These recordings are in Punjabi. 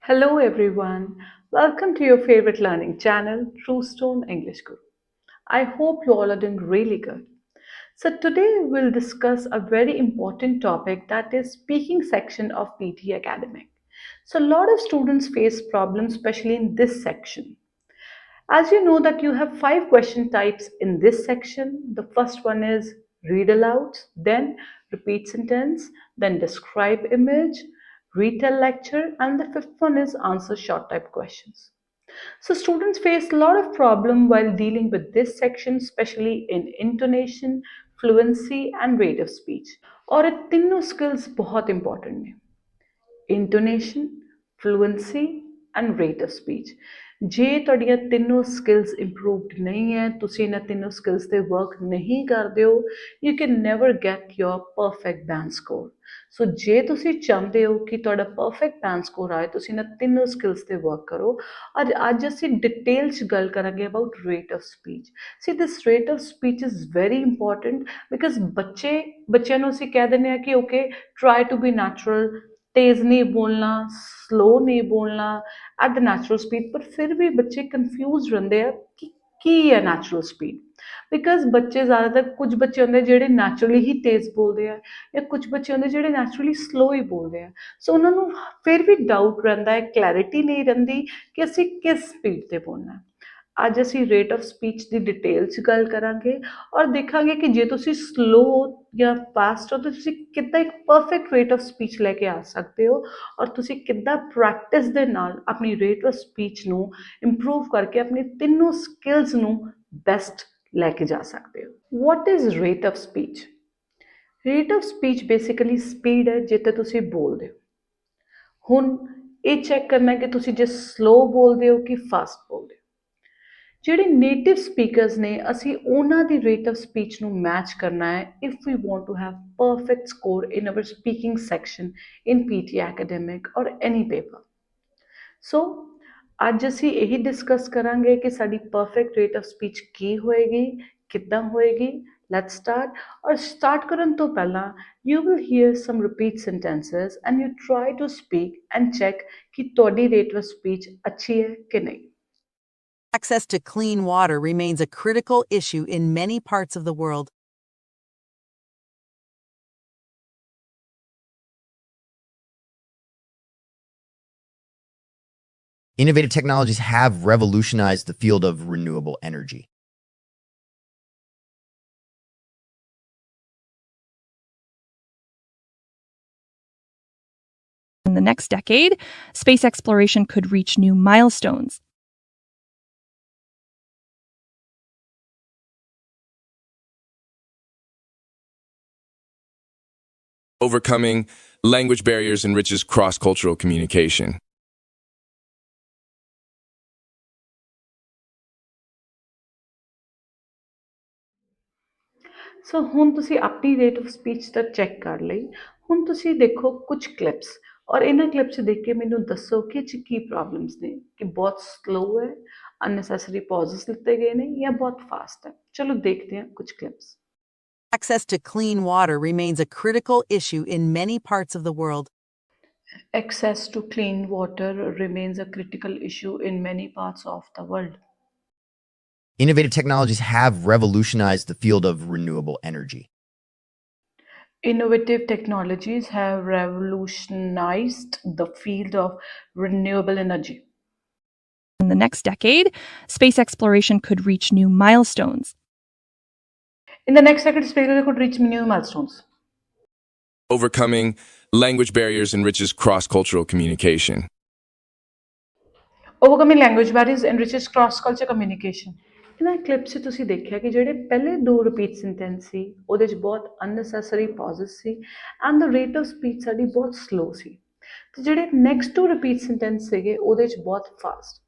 Hello everyone, welcome to your favorite learning channel, Truestone English Group. I hope you all are doing really good. So today we'll discuss a very important topic, that is speaking section of PTE Academic. So a lot of students face problems, especially in this section. As you know that you have 5 question types in this section. The first one is read aloud, then repeat sentence, then describe image, retell lecture, and the fifth one is answer short type questions. So students face a lot of problem while dealing with this section, especially in intonation, fluency and rate of speech. और ये तीनों skills बहुत important हैं. Intonation, fluency and rate of speech. ਜੇ ਤੁਹਾਡੀਆਂ ਤਿੰਨੋਂ ਸਕਿੱਲਸ ਇੰਪਰੂਵਡ ਨਹੀਂ ਹੈ, ਤੁਸੀਂ ਇਹਨਾਂ ਤਿੰਨੋਂ ਸਕਿੱਲਸ ਤੇ ਵਰਕ ਨਹੀਂ ਕਰਦੇ ਹੋ, you can never get your perfect band score. So ਜੇ ਤੁਸੀਂ ਚਾਹੁੰਦੇ ਹੋ ਕਿ ਤੁਹਾਡਾ ਪਰਫੈਕਟ ਬੈਂਡ ਸਕੋਰ ਆਏ, ਤੁਸੀਂ ਇਹਨਾਂ ਤਿੰਨੋਂ ਸਕਿੱਲਸ ਤੇ ਵਰਕ ਕਰੋ. ਔਰ ਅੱਜ ਅਸੀਂ ਡਿਟੇਲ 'ਚ ਗੱਲ ਕਰਾਂਗੇ about rate of speech. See this rate of speech is very important because ਬੱਚਿਆਂ ਨੂੰ ਅਸੀਂ ਕਹਿ ਦਿੰਦੇ ਹਾਂ ਕਿ okay try to be natural, तेज नहीं बोलना, स्लो नहीं बोलना एट द नैचुरल स्पीड, पर फिर भी बच्चे कंफ्यूज रहते हैं कि की है नैचुरल स्पीड. बिकॉज बच्चे ज़्यादातर कुछ बच्चे होंगे ਜਿਹੜੇ ਨੈਚੁਰਲੀ ਹੀ ਤੇਜ਼ ਬੋਲਦੇ ਆ, ਜਾਂ ਕੁਝ ਬੱਚੇ ਹੁੰਦੇ ਜਿਹੜੇ ਨੈਚੁਰਲੀ ਸਲੋ ਹੀ ਬੋਲਦੇ ਆ. ਸੋ ਉਹਨਾਂ ਨੂੰ ਫਿਰ ਵੀ ਡਾਊਟ ਰਹਿੰਦਾ ਹੈ, ਕਲੈਰਿਟੀ ਨਹੀਂ ਰਹਿੰਦੀ ਕਿ ਅਸੀਂ ਕਿਸ ਸਪੀਡ ਤੇ ਬੋਲਣਾ. ਅੱਜ ਅਸੀਂ rate of speech the detail 'ਚ ਗੱਲ ਕਰਾਂਗੇ ਔਰ ਦੇਖਾਂਗੇ ਕਿ ਜੇ ਤੁਸੀਂ ਸਲੋ ਜਾਂ ਫਾਸਟ ਹੋ ਤਾਂ ਤੁਸੀਂ ਕਿੱਦਾਂ ਇੱਕ ਪਰਫੈਕਟ ਰੇਟ ਆਫ ਸਪੀਚ ਲੈ ਕੇ ਆ ਸਕਦੇ ਹੋ, ਔਰ ਤੁਸੀਂ ਕਿੱਦਾਂ ਪ੍ਰੈਕਟਿਸ ਦੇ ਨਾਲ ਆਪਣੀ ਰੇਟ ਆਫ ਸਪੀਚ ਨੂੰ ਇੰਪਰੂਵ ਕਰਕੇ ਆਪਣੇ ਤਿੰਨੋਂ ਸਕਿੱਲਸ ਨੂੰ ਬੈਸਟ ਲੈ ਕੇ ਜਾ ਸਕਦੇ ਹੋ. What is rate of speech? Rate of speech basically speed ਹੈ ਜਿੱਤੇ ਤੁਸੀਂ ਬੋਲਦੇ ਹੋ. ਹੁਣ ਇਹ ਚੈੱਕ ਕਰਨਾ ਕਿ ਤੁਸੀਂ ਜੇ ਸਲੋ ਬੋਲਦੇ ਹੋ ਕਿ ਫਾਸਟ ਬੋਲਦੇ ਹੋ. ਜਿਹੜੇ ਨੇਟਿਵ ਸਪੀਕਰਸ ਨੇ, ਅਸੀਂ ਉਹਨਾਂ ਦੀ ਰੇਟ ਆਫ ਸਪੀਚ ਨੂੰ ਮੈਚ ਕਰਨਾ ਹੈ if we want to have perfect score in our speaking section in PT academic or any paper. ਸੋ ਅੱਜ ਅਸੀਂ ਇਹੀ ਡਿਸਕਸ ਕਰਾਂਗੇ ਕਿ ਸਾਡੀ ਪਰਫੈਕਟ ਰੇਟ ਆਫ ਸਪੀਚ ਕੀ ਹੋਏਗੀ, ਕਿੱਦਾਂ ਹੋਏਗੀ. Let's start. ਔਰ ਸਟਾਰਟ ਕਰਨ ਤੋਂ ਪਹਿਲਾਂ you will hear some repeat sentences and you try to speak and check ਕਿ ਤੁਹਾਡੀ ਰੇਟ ਆਫ ਸਪੀਚ ਅੱਛੀ ਹੈ ਕਿ ਨਹੀਂ. Access to clean water remains a critical issue in many parts of the world. Innovative technologies have revolutionized the field of renewable energy. In the next decade, space exploration could reach new milestones. Overcoming language barriers enriches cross-cultural communication. ਸੋ ਹੁਣ ਤੁਸੀਂ ਆਪਣੀ ਰੇਟ ਆਫ ਸਪੀਚ ਤਾਂ ਚੈੱਕ ਕਰ ਲਈ. ਹੁਣ ਤੁਸੀਂ ਦੇਖੋ ਕੁਝ ਕਲਿੱਪਸ, ਔਰ ਇਹਨਾਂ ਕਲਿੱਪਸ ਦੇਖ ਕੇ ਮੈਨੂੰ ਦੱਸੋ ਕਿ ਇਹ 'ਚ ਕੀ ਪ੍ਰੋਬਲਮਸ ਨੇ, ਕਿ ਬਹੁਤ ਸਲੋ ਹੈ, ਅਨਨੈਸੈਸਰੀ ਪੌਜ਼ਸ ਲਿੱਤੇ ਗਏ ਨੇ, ਜਾਂ ਬਹੁਤ ਫਾਸਟ ਹੈ. ਚਲੋ ਦੇਖਦੇ ਹਾਂ ਕੁਝ clips. Access to clean water remains a critical issue in many parts of the world. Access to clean water remains a critical issue in many parts of the world. Innovative technologies have revolutionized the field of renewable energy. Innovative technologies have revolutionized the field of renewable energy. In the next decade, space exploration could reach new milestones. In the next decade, space could reach new milestones. Overcoming language barriers enriches cross-cultural communication. Overcoming language barriers enriches cross-cultural communication. ਇਹਨਾਂ ਕਲਿੱਪ 'ਚ ਤੁਸੀਂ ਦੇਖਿਆ ਕਿ ਜਿਹੜੇ ਪਹਿਲੇ 2 ਰਿਪੀਟ ਸੈਂਟੈਂਸ ਸੀ ਉਹਦੇ 'ਚ ਬਹੁਤ ਅਨਨੈਸੈਸਰੀ ਪੌਜ਼ਸ ਸੀ and the rate of speech ਸਾਡੀ ਬਹੁਤ ਸਲੋ ਸੀ. ਤੇ ਜਿਹੜੇ ਨੈਕਸਟ 2 ਰਿਪੀਟ ਸੈਂਟੈਂਸ ਸੀਗੇ ਉਹਦੇ 'ਚ ਬਹੁਤ ਫਾਸਟ.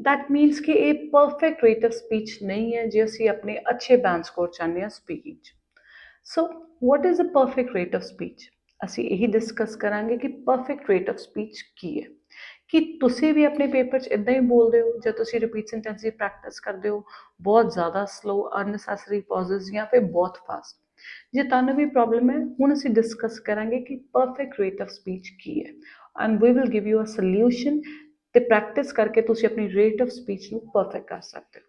ਦੈਟ ਮੀਨਸ ਕਿ ਇਹ ਪਰਫੈਕਟ ਰੇਟ ਆਫ ਸਪੀਚ ਨਹੀਂ ਹੈ ਜੇ ਅਸੀਂ ਆਪਣੇ ਅੱਛੇ ਬੈਂਡ ਸਕੋਰ ਚਾਹੁੰਦੇ ਹਾਂ ਸਪੀਕਿੰਗ 'ਚ. So what is a perfect rate of speech? ਅਸੀਂ ਇਹੀ ਡਿਸਕਸ ਕਰਾਂਗੇ ਕਿ ਪਰਫੈਕਟ ਰੇਟ ਆਫ ਸਪੀਚ ਕੀ ਹੈ. ਕਿ ਤੁਸੀਂ ਵੀ ਆਪਣੇ ਪੇਪਰ 'ਚ ਇੱਦਾਂ ਹੀ ਬੋਲਦੇ ਹੋ ਜਾਂ ਤੁਸੀਂ ਰਿਪੀਟ ਸੈਂਟੈਂਸ ਦੀ ਪ੍ਰੈਕਟਿਸ ਕਰਦੇ ਹੋ ਬਹੁਤ ਜ਼ਿਆਦਾ ਸਲੋ, ਅਨਨੈਸੈਸਰੀ ਪੌਜ਼ਸ, ਜਾਂ ਫਿਰ ਬਹੁਤ ਫਾਸਟ. ਜੇ ਤੁਹਾਨੂੰ ਵੀ ਪ੍ਰੋਬਲਮ ਹੈ, ਹੁਣ ਅਸੀਂ ਡਿਸਕਸ ਕਰਾਂਗੇ ਕਿ ਪਰਫੈਕਟ ਰੇਟ ਆਫ ਸਪੀਚ ਕੀ ਹੈ. and we will give you a solution ਤੇ ਪ੍ਰੈਕਟਿਸ ਕਰਕੇ ਤੁਸੀਂ ਆਪਣੀ ਰੇਟ ਆਫ ਸਪੀਚ ਨੂੰ ਪਰਫੈਕਟ ਕਰ ਸਕਦੇ ਹੋ।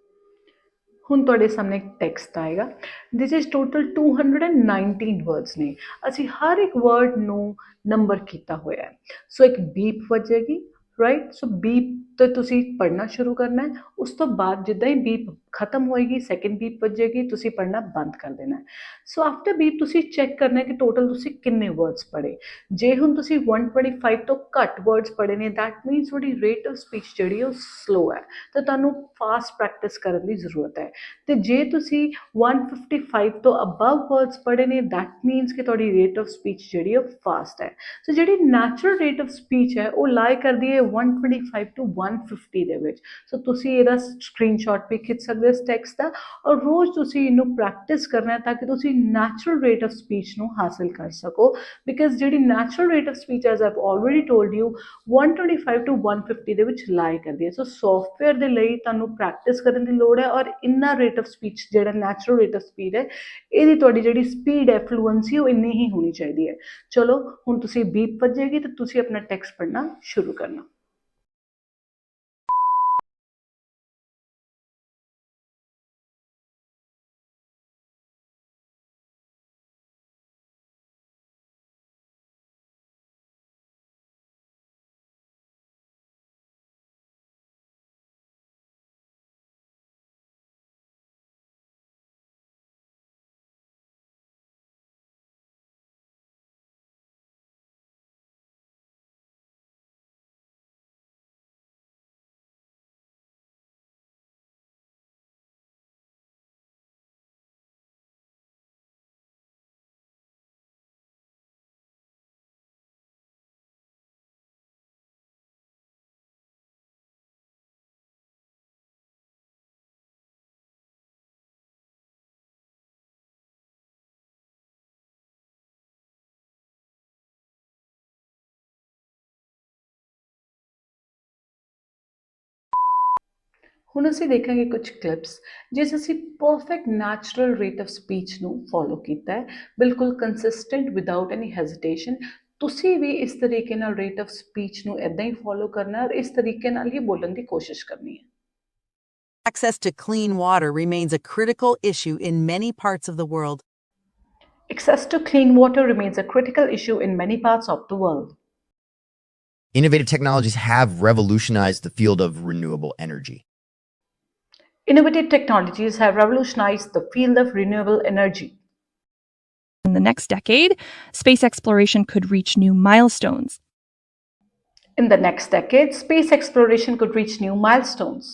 ਹੁਣ ਤੁਹਾਡੇ ਸਾਹਮਣੇ ਇੱਕ ਟੈਕਸਟ ਆਏਗਾ ਦਿਸ ਇਜ਼ ਟੋਟਲ 219 ਵਰਡਸ ਨੇ। ਅਸੀਂ ਹਰ ਇੱਕ ਵਰਡ ਨੂੰ ਨੰਬਰ ਕੀਤਾ ਹੋਇਆ ਹੈ। ਸੋ ਇੱਕ ਬੀਪ ਵੱਜੇਗੀ ਰਾਈਟ। ਸੋ ਬੀਪ ਤੋਂ ਤੁਸੀਂ ਪੜ੍ਹਨਾ ਸ਼ੁਰੂ ਕਰਨਾ ਹੈ। ਉਸ ਤੋਂ ਬਾਅਦ ਜਿੱਦਾਂ ਹੀ ਬੀਪ ਖਤਮ ਹੋਏਗੀ ਸੈਕਿੰਡ ਬੀਪ ਵੱਜੇਗੀ, ਤੁਸੀਂ ਪੜ੍ਹਨਾ ਬੰਦ ਕਰ ਦੇਣਾ ਹੈ। ਸੋ ਆਫਟਰ ਬੀਪ ਤੁਸੀਂ ਚੈੱਕ ਕਰਨਾ ਕਿ ਟੋਟਲ ਤੁਸੀਂ ਕਿੰਨੇ ਵਰਡਸ ਪੜ੍ਹੇ। ਜੇ ਹੁਣ ਤੁਸੀਂ 125 ਤੋਂ ਘੱਟ ਵਰਡਸ ਪੜ੍ਹੇ ਨੇ ਦੈਟ ਮੀਨਸ ਤੁਹਾਡੀ ਰੇਟ ਆਫ ਸਪੀਚ ਜਿਹੜੀ ਉਹ ਸਲੋ ਹੈ, ਤਾਂ ਤੁਹਾਨੂੰ ਫਾਸਟ ਪ੍ਰੈਕਟਿਸ ਕਰਨ ਦੀ ਜ਼ਰੂਰਤ ਹੈ। ਤੇ ਜੇ ਤੁਸੀਂ 155 ਤੋਂ ਅਬਵ ਵਰਡਸ ਪੜ੍ਹੇ ਨੇ ਦੈਟ ਮੀਨਸ ਕਿ ਤੁਹਾਡੀ ਰੇਟ ਆਫ ਸਪੀਚ ਜਿਹੜੀ ਉਹ ਫਾਸਟ ਹੈ। ਸੋ ਜਿਹੜੀ ਨੈਚੁਰਲ ਰੇਟ ਆਫ ਸਪੀਚ ਹੈ ਉਹ ਲਾਈ ਕਰਦੀ ਹੈ 125 ਤੋਂ 150 ਦੇ ਵਿੱਚ। ਸੋ ਤੁਸੀਂ ਇਹਦਾ ਸਕਰੀਨਸ਼ਾਟ ਵੀ ਖਿੱਚ ਸਕਦੇ ਹੋ ਇਸ ਟੈਕਸਟ ਦਾ, ਔਰ ਰੋਜ਼ ਤੁਸੀਂ ਇਹਨੂੰ ਪ੍ਰੈਕਟਿਸ ਕਰਨਾ ਹੈ ਤਾਂ ਕਿ ਤੁਸੀਂ ਨੈਚੁਰਲ ਰੇਟ ਆਫ ਸਪੀਚ ਨੂੰ ਹਾਸਿਲ ਕਰ ਸਕੋ। ਬਿਕਾਜ਼ ਜਿਹੜੀ natural rate of speech as I've already told you 125 ਤੋਂ 150 ਦੇ ਵਿੱਚ ਲਾਈ ਕਰਦੀ ਹੈ। ਸੋ ਸੌਫਟਵੇਅਰ ਦੇ ਲਈ ਤੁਹਾਨੂੰ ਪ੍ਰੈਕਟਿਸ ਕਰਨ ਦੀ ਲੋੜ ਹੈ, ਔਰ ਇੰਨਾ ਰੇਟ ਆਫ ਸਪੀਚ ਜਿਹੜਾ ਨੈਚੁਰਲ ਰੇਟ ਆਫ ਸਪੀਡ ਹੈ ਇਹਦੀ ਤੁਹਾਡੀ ਜਿਹੜੀ ਸਪੀਡ ਹੈ ਫਲੂਐਂਸੀ ਉਹ ਇੰਨੀ ਹੀ ਹੋਣੀ ਚਾਹੀਦੀ ਹੈ। ਚਲੋ ਹੁਣ ਤੁਸੀਂ ਬੀਪ ਵੱਜੇਗੀ ਤੇ ਤੁਸੀਂ ਆਪਣਾ ਟੈਕਸਟ ਪੜ੍ਹਨਾ ਸ਼ੁਰੂ ਕਰਨਾ। ਹੁਣ ਅਸੀਂ ਦੇਖਾਂਗੇ ਕੁਝ ਕਲਿੱਪਸ ਜਿਸ ਅਸੀਂ perfect natural rate of speech ਨੂੰ ਫੋਲੋ ਕੀਤਾ ਹੈ, ਬਿਲਕੁਲ ਕੰਸਿਸਟੈਂਟ ਵਿਦਆਊਟ ਐਨੀ ਹੈਜ਼ਿਟੇਸ਼ਨ। ਤੁਸੀਂ ਵੀ ਇਸ ਤਰੀਕੇ ਨਾਲ ਰੇਟ ਆਫ ਸਪੀਚ ਨੂੰ ਇੱਦਾਂ ਹੀ ਫੋਲੋ ਕਰਨਾ ਔਰ ਇਸ ਤਰੀਕੇ ਨਾਲ ਹੀ ਬੋਲਣ ਦੀ ਕੋਸ਼ਿਸ਼ ਕਰਨੀ ਹੈ। Access to clean water remains a critical issue in many parts of the world. Access to clean water remains a critical issue in many parts of the world. Innovative technologies have revolutionized the field of renewable energy. Innovative technologies have revolutionized the field of renewable energy. In the next decade, space exploration could reach new milestones. In the next decade, space exploration could reach new milestones.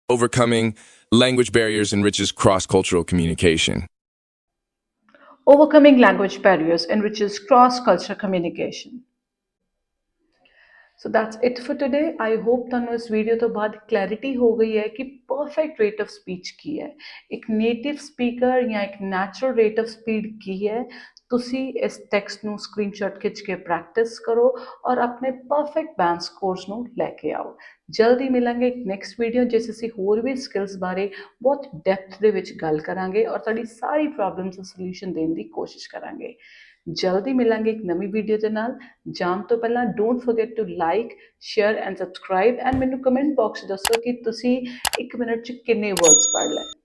Overcoming language barriers enriches cross-cultural communication. Overcoming language barriers enriches cross-cultural communication. So that's it for today. I hope ਤੁਹਾਨੂੰ ਇਸ ਵੀਡੀਓ ਤੋਂ ਬਾਅਦ ਕਲੈਰਿਟੀ ਹੋ ਗਈ ਹੈ ਕਿ ਪਰਫੈਕਟ ਰੇਟ ਆਫ ਸਪੀਚ ਕੀ ਹੈ, ਇੱਕ ਨੇਟਿਵ ਸਪੀਕਰ ਜਾਂ ਇੱਕ ਨੈਚੁਰਲ ਰੇਟ ਆਫ ਸਪੀਡ ਕੀ ਹੈ। ਤੁਸੀਂ ਇਸ ਟੈਕਸਟ ਨੂੰ ਸਕਰੀਨਸ਼ਾਟ ਖਿੱਚ ਕੇ ਪ੍ਰੈਕਟਿਸ ਕਰੋ ਔਰ ਆਪਣੇ ਪਰਫੈਕਟ ਬੈਂਡ ਸਕੋਰਸ ਨੂੰ ਲੈ ਕੇ ਆਓ। ਜਲਦੀ ਮਿਲਾਂਗੇ ਇੱਕ ਨੈਕਸਟ ਵੀਡੀਓ ਜਿਸ ਅਸੀਂ ਹੋਰ ਵੀ ਸਕਿੱਲਸ ਬਾਰੇ ਬਹੁਤ ਡੈਪਥ ਦੇ ਵਿੱਚ ਗੱਲ ਕਰਾਂਗੇ ਔਰ ਤੁਹਾਡੀ ਸਾਰੀ ਪ੍ਰੋਬਲਮਸ ਦਾ ਸੋਲੂਸ਼ਨ ਦੇਣ ਦੀ ਕੋਸ਼ਿਸ਼ ਕਰਾਂਗੇ। ਜਲਦੀ ਮਿਲਾਂਗੇ ਇੱਕ ਨਵੀਂ ਵੀਡੀਓ ਦੇ ਨਾਲ। ਜਾਣ ਤੋਂ ਪਹਿਲਾਂ don't forget to like, share and subscribe and ਮੈਨੂੰ ਕਮੈਂਟ ਬਾਕਸ ਦੱਸੋ ਕਿ ਤੁਸੀਂ 1 ਮਿੰਟ 'ਚ ਕਿੰਨੇ ਵਰਡਸ ਪੜ੍ਹ ਲਏ।